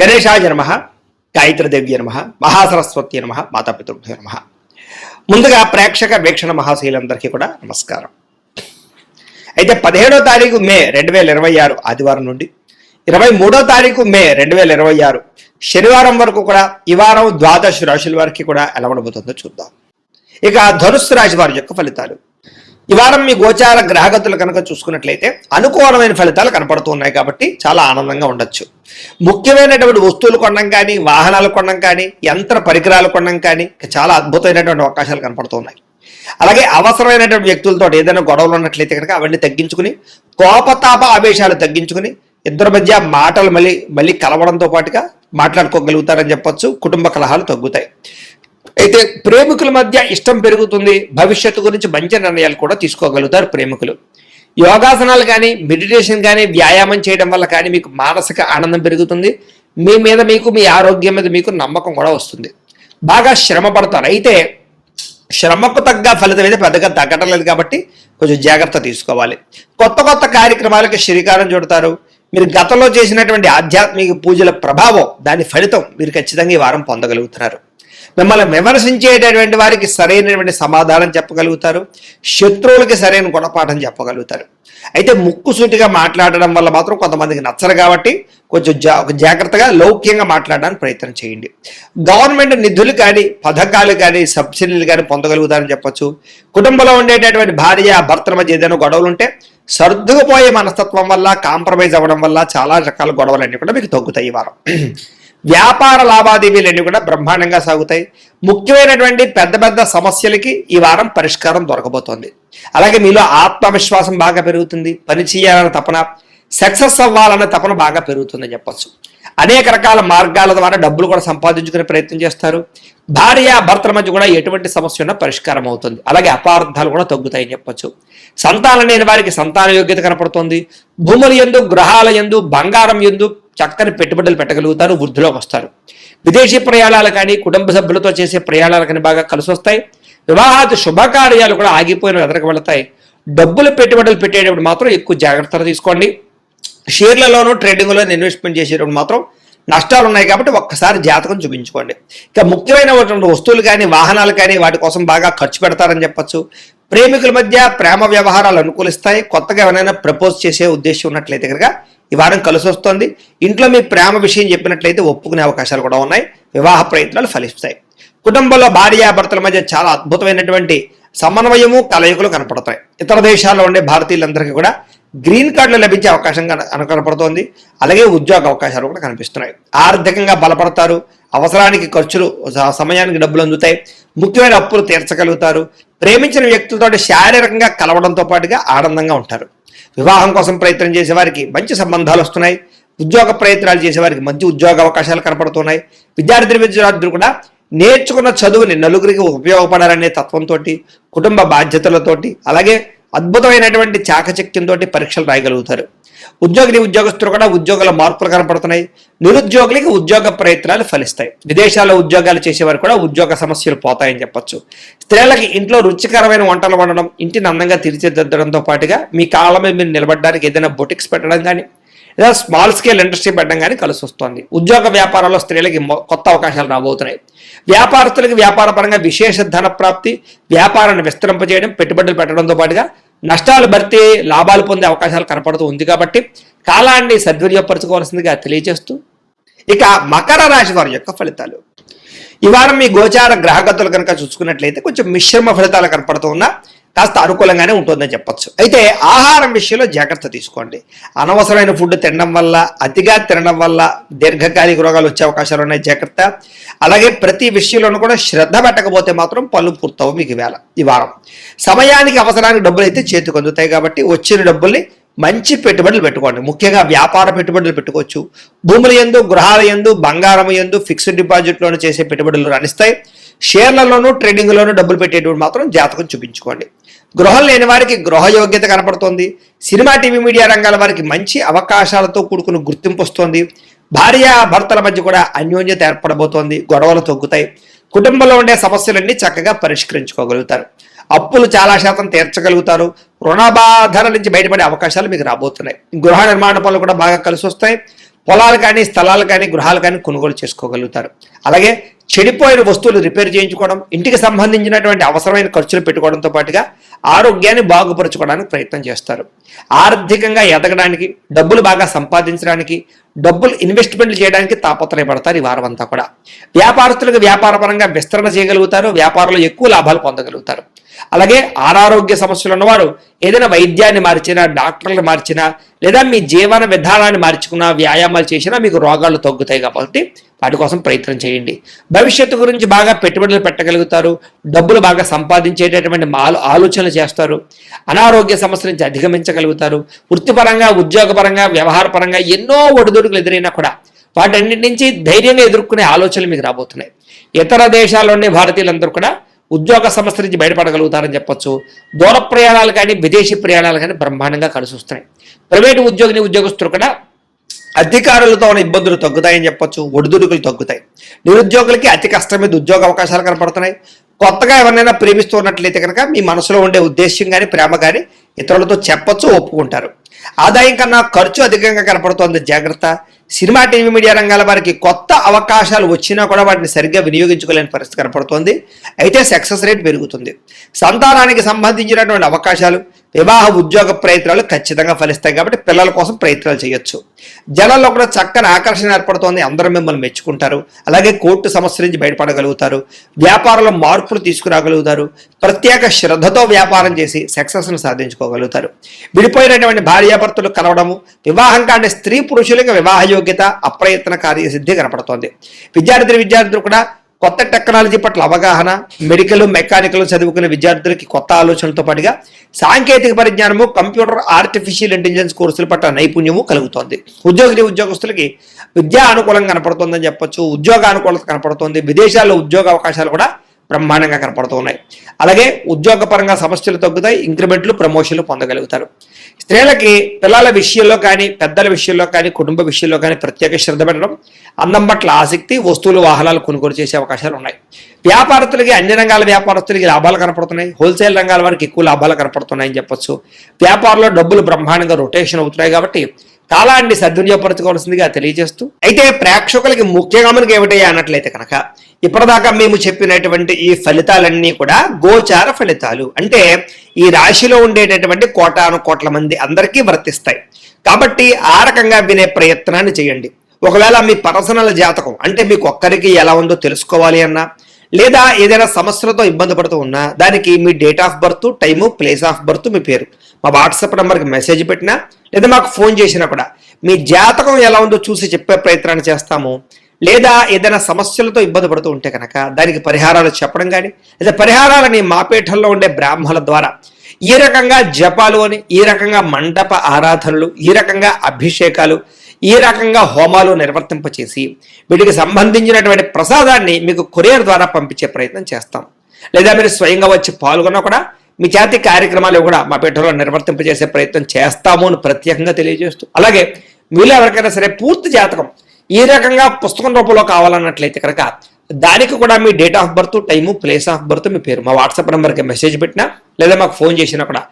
గణేశాయ నమః, గాయత్రీదేవ్య నమః, మహాసరస్వతి నమః, మాతాపితృభ్యో నమః. ముందుగా ప్రేక్షక వీక్షణ మహాశైలందరికీ కూడా నమస్కారం. అయితే 17వ తారీఖు మే 2026 ఆదివారం నుండి 23వ తారీఖు మే 2026 శనివారం వరకు కూడా ఈ వారం ద్వాదశ రాశుల వారికి కూడా ఎలా ఉండబోతుందో చూద్దాం. ఇక ధనుస్సు రాశి వారి యొక్క ఫలితాలు. ఈ వారం మీ గోచార గ్రహగతులు కనుక చూసుకున్నట్లయితే అనుకూలమైన ఫలితాలు కనపడుతున్నాయి కాబట్టి చాలా ఆనందంగా ఉండొచ్చు. ముఖ్యమైనటువంటి వస్తువులు కొనడం కానీ, వాహనాలు కొనడం కానీ, యంత్ర పరికరాలు కొనడం కానీ చాలా అద్భుతమైనటువంటి అవకాశాలు కనపడుతున్నాయి. అలాగే అవసరమైనటువంటి వ్యక్తులతో ఏదైనా గొడవలు ఉన్నట్లయితే కనుక అవన్నీ తగ్గించుకుని, కోపతాప ఆవేశాలు తగ్గించుకుని, ఇద్దరి మధ్య మాటలు మళ్ళీ కలవడంతో పాటుగా మాట్లాడుకోగలుగుతారని చెప్పొచ్చు. కుటుంబ కలహాలు తగ్గుతాయి. అయితే ప్రేమికుల మధ్య ఇష్టం పెరుగుతుంది. భవిష్యత్తు గురించి మంచి నిర్ణయాలు కూడా తీసుకోగలుగుతారు ప్రేమికులు. యోగాసనాలు కానీ, మెడిటేషన్ కానీ, వ్యాయామం చేయడం వల్ల కానీ మీకు మానసిక ఆనందం పెరుగుతుంది. మీ మీద మీకు, మీ ఆరోగ్యం మీద మీకు నమ్మకం కూడా వస్తుంది. బాగా శ్రమ పడతారు. అయితే శ్రమకు తగ్గ ఫలితం అయితే పెద్దగా తగ్గటం లేదు కాబట్టి కొంచెం జాగ్రత్త తీసుకోవాలి. కొత్త కొత్త కార్యక్రమాలకు శ్రీకారం చుడతారు. మీరు గతంలో చేసినటువంటి ఆధ్యాత్మిక పూజల ప్రభావం, దాని ఫలితం మీరు ఖచ్చితంగా ఈ వారం పొందగలుగుతున్నారు. మిమ్మల్ని విమర్శించేటటువంటి వారికి సరైనటువంటి సమాధానం చెప్పగలుగుతారు. శత్రువులకి సరైన గుణపాఠం చెప్పగలుగుతారు. అయితే ముక్కుసూటిగా మాట్లాడడం వల్ల మాత్రం కొంతమందికి నచ్చరు కాబట్టి కొంచెం జాగ్రత్తగా లౌక్యంగా మాట్లాడడానికి ప్రయత్నం చేయండి. గవర్నమెంట్ నిధులు కానీ, పథకాలు కానీ, సబ్సిడీలు కానీ పొందగలుగుతారని చెప్పొచ్చు. కుటుంబంలో ఉండేటటువంటి భార్య భర్తల మధ్య ఏదైనా గొడవలు ఉంటే సర్దుకుపోయే మనస్తత్వం వల్ల, కాంప్రమైజ్ అవ్వడం వల్ల చాలా రకాల గొడవలన్నీ కూడా మీకు తగ్గుతాయి ఈ వారం. వ్యాపార లావాదేవీలన్నీ కూడా బ్రహ్మాండంగా సాగుతాయి. ముఖ్యమైనటువంటి పెద్ద పెద్ద సమస్యలకి ఈ వారం పరిష్కారం దొరకబోతోంది. అలాగే మీలో ఆత్మవిశ్వాసం బాగా పెరుగుతుంది. పని చేయాలన్న తపన, సక్సెస్ అవ్వాలన్న తపన బాగా పెరుగుతుందని చెప్పొచ్చు. అనేక రకాల మార్గాల ద్వారా డబ్బులు కూడా సంపాదించుకునే ప్రయత్నం చేస్తారు. భార్య భర్తల మధ్య కూడా ఎటువంటి సమస్య ఉన్నా పరిష్కారం అవుతుంది. అలాగే అపార్థాలు కూడా తగ్గుతాయని చెప్పొచ్చు. సంతానం లేని వారికి సంతాన యోగ్యత కనపడుతోంది. భూముల యందు, గృహాల యందు, బంగారం యందు చక్కని పెట్టుబడులు పెట్టగలుగుతారు. వృద్ధిలోకి వస్తారు. విదేశీ ప్రయాణాలు కానీ, కుటుంబ సభ్యులతో చేసే ప్రయాణాలు కానీ బాగా కలిసి వస్తాయి. వివాహాది శుభకార్యాలు కూడా ఆగిపోయిన ఎదురుకు వెళతాయి. డబ్బులు పెట్టుబడులు పెట్టేటప్పుడు మాత్రం ఎక్కువ జాగ్రత్తలు తీసుకోండి. షేర్లలోనూ, ట్రేడింగ్లోనూ ఇన్వెస్ట్మెంట్ చేసేటప్పుడు మాత్రం నష్టాలు ఉన్నాయి కాబట్టి ఒక్కసారి జాతకం చూపించుకోండి. ఇక ముఖ్యమైనటువంటి వస్తువులు కానీ, వాహనాలు కానీ వాటి కోసం బాగా ఖర్చు పెడతారని చెప్పొచ్చు. ప్రేమికుల మధ్య ప్రేమ వ్యవహారాలు అనుకూలిస్తాయి. కొత్తగా ఎవరైనా ప్రపోజ్ చేసే ఉద్దేశం ఉన్నట్లయితే కనుక ఈ వారం కలిసి వస్తుంది. ఇంట్లో మీ ప్రేమ విషయం చెప్పినట్లయితే ఒప్పుకునే అవకాశాలు కూడా ఉన్నాయి. వివాహ ప్రయత్నాలు ఫలిస్తాయి. కుటుంబంలో భార్యాభర్తల మధ్య చాలా అద్భుతమైనటువంటి సమన్వయము, కలయికలు కనపడతాయి. ఇతర దేశాల్లో ఉండే భారతీయులందరికీ కూడా గ్రీన్ కార్డులు లభించే అవకాశం కనపడుతోంది. అలాగే ఉద్యోగ అవకాశాలు కూడా కనిపిస్తున్నాయి. ఆర్థికంగా బలపడతారు. అవసరానికి ఖర్చులు, సమయానికి డబ్బులు అందుతాయి. ముఖ్యమైన అప్పులు తీర్చగలుగుతారు. ప్రేమించిన వ్యక్తులతో శారీరకంగా కలవడంతో పాటుగా ఆనందంగా ఉంటారు. వివాహం కోసం ప్రయత్నం చేసే వారికి మంచి సంబంధాలు వస్తున్నాయి. ఉద్యోగ ప్రయత్నాలు చేసే వారికి మంచి ఉద్యోగ అవకాశాలు కనపడుతున్నాయి. విద్యార్థులు కూడా నేర్చుకున్న చదువుని నలుగురికి ఉపయోగపడాలనే తత్వంతో, కుటుంబ బాధ్యతలతోటి, అలాగే అద్భుతమైనటువంటి చాకచక్యంతో పరీక్షలు రాయగలుగుతారు. ఉద్యోగస్తులు కూడా ఉద్యోగాల మార్పులు కనపడుతున్నాయి. నిరుద్యోగులకి ఉద్యోగ ప్రయత్నాలు ఫలిస్తాయి. విదేశాల్లో ఉద్యోగాలు చేసేవారు కూడా ఉద్యోగ సమస్యలు పోతాయని చెప్పొచ్చు. స్త్రీలకి ఇంట్లో రుచికరమైన వంటలు వండడం, ఇంటిని అందంగా తీర్చిదిద్దడంతో పాటుగా మీ కాళ్ళ మీద మీరు నిలబడడానికి ఏదైనా బొటిక్స్ పెట్టడం కానీ, లేదా స్మాల్ స్కేల్ ఇండస్ట్రీ పెట్టడం కానీ కలిసి వస్తుంది. ఉద్యోగ వ్యాపారాల్లో స్త్రీలకి కొత్త అవకాశాలు రాబోతున్నాయి. వ్యాపారస్తులకి వ్యాపారపరంగా విశేష ధన ప్రాప్తి, వ్యాపారాన్ని విస్తరింపజేయడం, పెట్టుబడులు పెట్టడంతో పాటుగా నష్టాలు భర్తీ, లాభాలు పొందే అవకాశాలు కనపడుతూ ఉంది కాబట్టి కాలాన్ని సద్వినియోగపరచుకోవాల్సిందిగా తెలియజేస్తూ, ఇక మకర రాశి వారి యొక్క ఫలితాలు. ఈ వారం మీ గోచార గ్రహగతులు కనుక చూసుకున్నట్లయితే కొంచెం మిశ్రమ ఫలితాలు కనపడుతూ ఉన్నా కాస్త అనుకూలంగానే ఉంటుందని చెప్పొచ్చు. అయితే ఆహారం విషయంలో జాగ్రత్త తీసుకోండి. అనవసరమైన ఫుడ్ తినడం వల్ల, అతిగా తినడం వల్ల దీర్ఘకాలిక రోగాలు వచ్చే అవకాశాలు ఉన్నాయి. జాగ్రత్త. అలాగే ప్రతి విషయంలోనూ కూడా శ్రద్ధ పెట్టకపోతే మాత్రం పనులు పూర్తవు మీకు ఈ వారం. సమయానికి, అవసరానికి డబ్బులు అయితే చేతికి అందుతాయి కాబట్టి వచ్చిన డబ్బుల్ని మంచి పెట్టుబడులు పెట్టుకోండి. ముఖ్యంగా వ్యాపార పెట్టుబడులు పెట్టుకోవచ్చు. భూముల యందు, గృహాల యందు, బంగారం యందు, ఫిక్స్డ్ డిపాజిట్లోనూ చేసే పెట్టుబడులు రాణిస్తాయి. షేర్లలోనూ, ట్రేడింగ్లోనూ డబ్బులు పెట్టేటప్పుడు మాత్రం జాతకం చూపించుకోండి. గృహం లేని వారికి గృహ యోగ్యత కనపడుతోంది. సినిమా, టీవీ, మీడియా రంగాల వారికి మంచి అవకాశాలతో కూడుకున్న గుర్తింపు వస్తోంది. భార్య భర్తల మధ్య కూడా అన్యోన్యత ఏర్పడబోతోంది. గొడవలు తగ్గుతాయి. కుటుంబంలో ఉండే సమస్యలన్నీ చక్కగా పరిష్కరించుకోగలుగుతారు. అప్పులు చాలా శాతం తీర్చగలుగుతారు. రుణ బాధల నుంచి బయటపడే అవకాశాలు మీకు రాబోతున్నాయి. గృహ నిర్మాణ పనులు కూడా బాగా కలిసి వస్తాయి. పొలాలు కానీ స్థలాలు కానీ గృహాలు కానీ కొనుగోలు చేసుకోగలుగుతారు. అలాగే చెడిపోయిన వస్తువులు రిపేర్ చేయించుకోవడం, ఇంటికి సంబంధించినటువంటి అవసరమైన ఖర్చులు పెట్టుకోవడంతో పాటుగా ఆరోగ్యాన్ని బాగుపరచుకోవడానికి ప్రయత్నం చేస్తారు. ఆర్థికంగా ఎదగడానికి, డబ్బులు బాగా సంపాదించడానికి, డబ్బులు ఇన్వెస్ట్మెంట్లు చేయడానికి తాపత్రయపడతారు ఈ వారం అంతా కూడా. వ్యాపారస్తులకు వ్యాపారపరంగా విస్తరణ చేయగలుగుతారు, వ్యాపారంలో ఎక్కువ లాభాలు పొందగలుగుతారు. అలాగే అనారోగ్య సమస్యలు ఉన్నవారు ఏదైనా వైద్యాన్ని మార్చినా, డాక్టర్లు మార్చినా, లేదా మీ జీవన విధానాన్ని మార్చుకున్నా, వ్యాయామాలు చేసినా మీకు రోగాలు తగ్గుతాయి. కాబట్టి వాటి కోసం ప్రయత్నం చేయండి. భవిష్యత్తు గురించి బాగా పెట్టుబడులు పెట్టగలుగుతారు, డబ్బులు బాగా సంపాదించేటటువంటి ఆలోచనలు చేస్తారు, అనారోగ్య సమస్యల నుంచి అధిగమించగలుగుతారు. వృత్తిపరంగా, ఉద్యోగపరంగా, వ్యవహారపరంగా ఎన్నో ఒడిదుడుకులు ఎదురైనా కూడా వాటన్నిటి నుంచి ధైర్యంగా ఎదుర్కొనే ఆలోచనలు మీకు రాబోతున్నాయి. ఇతర దేశాల్లోని భారతీయులందరూ కూడా ఉద్యోగ సమస్య నుంచి బయటపడగలుగుతారని చెప్పొచ్చు. దూర ప్రయాణాలు కానీ, విదేశీ ప్రయాణాలు కానీ బ్రహ్మాండంగా కలిసి వస్తున్నాయి. ప్రైవేటు ఉద్యోగస్తులు కూడా అధికారులతో ఉన్న ఇబ్బందులు తగ్గుతాయని చెప్పొచ్చు, ఒడిదుడుకులు తగ్గుతాయి. నిరుద్యోగులకి అతి కష్టం మీద ఉద్యోగ అవకాశాలు కనపడుతున్నాయి. కొత్తగా ఎవరినైనా ప్రేమిస్తూ ఉన్నట్లయితే కనుక మీ మనసులో ఉండే ఉద్దేశ్యం కానీ, ప్రేమ కానీ ఇతరులతో చెప్పొచ్చు, ఒప్పుకుంటారు. ఆదాయం కన్నా ఖర్చు అధికంగా కనపడుతోంది, జాగ్రత్త. సినిమా, టీవీ, మీడియా రంగాల వారికి కొత్త అవకాశాలు వచ్చినా కూడా వాటిని సరిగ్గా వినియోగించుకోలేని పరిస్థితి కనపడుతోంది. అయితే సక్సెస్ రేట్ పెరుగుతుంది. సంతానానికి సంబంధించినటువంటి అవకాశాలు, వివాహ, ఉద్యోగ ప్రయత్నాలు ఖచ్చితంగా ఫలిస్తాయి. కాబట్టి పిల్లల కోసం ప్రయత్నాలు చేయొచ్చు. జనాల్లో కూడా చక్కని ఆకర్షణ ఏర్పడుతోంది, అందరూ మిమ్మల్ని మెచ్చుకుంటారు. అలాగే కోర్టు సమస్యల నుంచి బయటపడగలుగుతారు, వ్యాపారంలో మార్పులు తీసుకురాగలుగుతారు, ప్రత్యేక శ్రద్ధతో వ్యాపారం చేసి సక్సెస్ను సాధించుకోగలుగుతారు. విడిపోయినటువంటి భార్యాభర్తలు కలవడము, వివాహం కాని స్త్రీ పురుషులకు వివాహ యోగ్యత, అప్రయత్న కార్యసిద్ధి కనపడుతోంది. విద్యార్థులు కూడా కొత్త టెక్నాలజీ పట్ల అవగాహన, మెడికల్, మెకానికల్ చదువుకునే విద్యార్థులకి కొత్త ఆలోచనలతో పాటుగా సాంకేతిక పరిజ్ఞానము, కంప్యూటర్, ఆర్టిఫిషియల్ ఇంటెలిజెన్స్ కోర్సుల పట్ల నైపుణ్యము కలుగుతోంది. ఉద్యోగస్తులకి విద్యా అనుకూలంగా కనపడుతుందని చెప్పొచ్చు, ఉద్యోగ అనుకూలత కనపడుతోంది. విదేశాల్లో ఉద్యోగ అవకాశాలు కూడా బ్రహ్మాండంగా కనపడుతున్నాయి. అలాగే ఉద్యోగపరంగా సమస్యలు తగ్గుతాయి, ఇంక్రిమెంట్లు, ప్రమోషన్లు పొందగలుగుతారు. స్త్రీలకి పిల్లల విషయంలో కానీ, పెద్దల విషయంలో కానీ, కుటుంబ విషయంలో కానీ ప్రత్యేక శ్రద్ధ పెట్టడం, అందం పట్ల ఆసక్తి, వస్తువులు, వాహనాలు కొనుగోలు చేసే అవకాశాలు ఉన్నాయి. వ్యాపారస్తులకి, అన్ని రంగాల వ్యాపారస్తులకి లాభాలు కనపడుతున్నాయి. హోల్సేల్ రంగాల వారికి ఎక్కువ లాభాలు కనపడుతున్నాయని చెప్పొచ్చు. వ్యాపారంలో డబ్బులు బ్రహ్మాండంగా రొటేషన్ అవుతున్నాయి. కాబట్టి కాలాన్ని సద్వినియోగపరచుకోవాల్సిందిగా తెలియజేస్తూ, అయితే ప్రేక్షకులకి ముఖ్యంగా మనకి ఏమిటయ్యా అన్నట్లయితే కనుక ఇప్పటిదాకా మేము చెప్పినటువంటి ఈ ఫలితాలన్నీ కూడా గోచార ఫలితాలు, అంటే ఈ రాశిలో ఉండేటటువంటి కోటాను కోట్ల మంది అందరికీ వర్తిస్తాయి. కాబట్టి ఆ రకంగా వినే ప్రయత్నాన్ని చేయండి. ఒకవేళ మీ పర్సనల్ జాతకం అంటే మీకు ఒక్కరికి ఎలా ఉందో తెలుసుకోవాలి అన్నా, లేదా ఏదైనా సమస్యలతో ఇబ్బంది పడుతూ ఉన్నా, దానికి మీ date of birth, time, place of birth, మీ పేరు మా వాట్సాప్ నెంబర్కి మెసేజ్ పెట్టినా, లేదా మాకు ఫోన్ చేసినా కూడా మీ జాతకం ఎలా ఉందో చూసి చెప్పే ప్రయత్నాన్ని చేస్తాము. లేదా ఏదైనా సమస్యలతో ఇబ్బంది పడుతూ ఉంటే కనుక దానికి పరిహారాలు చెప్పడం కానీ, లేదా పరిహారాలని మా పీఠంలో ఉండే బ్రాహ్మణుల ద్వారా ఈ రకంగా జపాలు అని, ఈ రకంగా మండప ఆరాధనలు, ఈ రకంగా అభిషేకాలు, ఈ రకంగా హోమాలు నిర్వర్తింపచేసి వీటికి సంబంధించినటువంటి ప్రసాదాన్ని మీకు కొరియర్ ద్వారా పంపించే ప్రయత్నం చేస్తాం. లేదా మీరు స్వయంగా వచ్చి పాల్గొన్నా కూడా మీ జాతి కార్యక్రమాలు కూడా మా పీఠంలో నిర్వర్తింపజేసే ప్రయత్నం చేస్తాము అని ప్రత్యేకంగా తెలియజేస్తూ, అలాగే మీలో ఎవరికైనా సరే పూర్తి జాతకం ఈ రకంగా పుస్తకం రూపంలో కావాలన్నట్లయితే కనుక దానికి కూడా మీ date of birth, time, place of birth, మీ పేరు మా వాట్సాప్ నెంబర్కి మెసేజ్ పెట్టినా, లేదా మాకు ఫోన్ చేసినా కూడా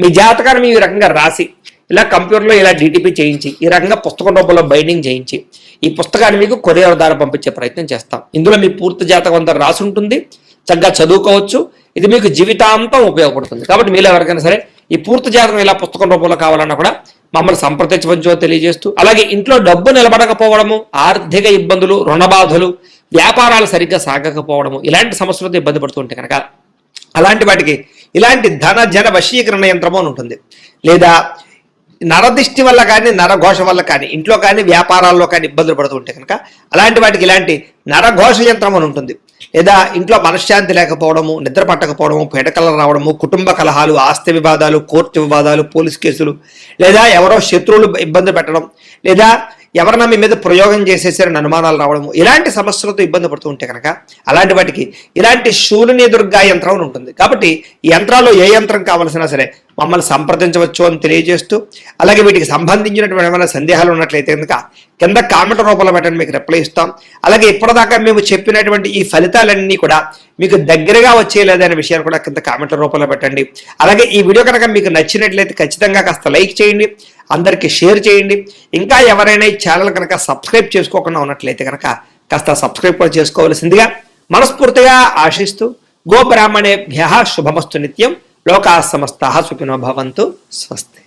మీ జాతకాన్ని ఈ రకంగా రాసి ఇలా కంప్యూటర్లో ఇలా డిటిపి చేయించి ఈ రకంగా పుస్తకం రూపంలో బైండింగ్ చేయించి ఈ పుస్తకాన్ని మీకు కొరియర్ ద్వారా పంపించే ప్రయత్నం చేస్తాం. ఇందులో మీ పూర్తి జాతకం అంతా రాసి ఉంటుంది, చక్కగా చదువుకోవచ్చు. ఇది మీకు జీవితాంతం ఉపయోగపడుతుంది. కాబట్టి మీరు ఎవరికైనా సరే ఈ పూర్తి జాతకం ఇలా పుస్తకం రూపంలో కావాలన్నా కూడా మమ్మల్ని సంప్రదించవచ్చో తెలియజేస్తూ, అలాగే ఇంట్లో డబ్బు నిలబడకపోవడము, ఆర్థిక ఇబ్బందులు, రుణబాధలు, వ్యాపారాలు సరిగ్గా సాగకపోవడము, ఇలాంటి సమస్యలతో ఇబ్బంది పడుతుంటే కనుక అలాంటి వాటికి ఇలాంటి ధన జన వశీకరణ యంత్రము అని ఉంటుంది. లేదా నరదిష్టి వల్ల కానీ, నరఘోష వల్ల కానీ, ఇంట్లో కానీ వ్యాపారాల్లో కానీ ఇబ్బందులు పడుతూ ఉంటే కనుక అలాంటి వాటికి ఇలాంటి నరఘోష యంత్రం అని ఉంటుంది. లేదా ఇంట్లో మనశ్శాంతి లేకపోవడము, నిద్ర పట్టకపోవడము, పేటకలలు రావడము, కుటుంబ కలహాలు, ఆస్తి వివాదాలు, కోర్టు వివాదాలు, పోలీస్ కేసులు, లేదా ఎవరో శత్రువులు ఇబ్బంది పెట్టడం, లేదా ఎవరన్నా మీ మీద ప్రయోగం చేసేసారని అనుమానాలు రావడము, ఇలాంటి సమస్యలతో ఇబ్బంది పడుతూ ఉంటే కనుక అలాంటి వాటికి ఇలాంటి శూలిని దుర్గా యంత్రం అని ఉంటుంది. కాబట్టి ఈ యంత్రాల్లో ఏ యంత్రం కావాల్సినా సరే మమ్మల్ని సంప్రదించవచ్చు అని తెలియజేస్తూ, అలాగే వీటికి సంబంధించినటువంటి ఏమైనా సందేహాలు ఉన్నట్లయితే కనుక కింద కామెంట్ రూపంలో పెట్టండి, మీకు రిప్లై ఇస్తాం. అలాగే ఇప్పటిదాకా మేము చెప్పినటువంటి ఈ ఫలితాలన్నీ కూడా మీకు దగ్గరగా వచ్చేయలేదనే విషయాన్ని కూడా కింద కామెంట్ల రూపంలో పెట్టండి. అలాగే ఈ వీడియో కనుక మీకు నచ్చినట్లయితే ఖచ్చితంగా కాస్త లైక్ చేయండి. అందరికీ షేర్ చేయండి. ఇంకా ఎవరైనా ఈ ఛానల్ కనుక సబ్స్క్రైబ్ చేసుకోకుండా ఉన్నట్లయితే కనుక కాస్త సబ్స్క్రైబ్ కూడా చేసుకోవాల్సిందిగా మనస్ఫూర్తిగా ఆశిస్తూ గోబ్రాహ్మణేభ్యః శుభమస్తు నిత్యం. లోకాః సమస్తాః సుఖినో భవంతు. స్వస్తి.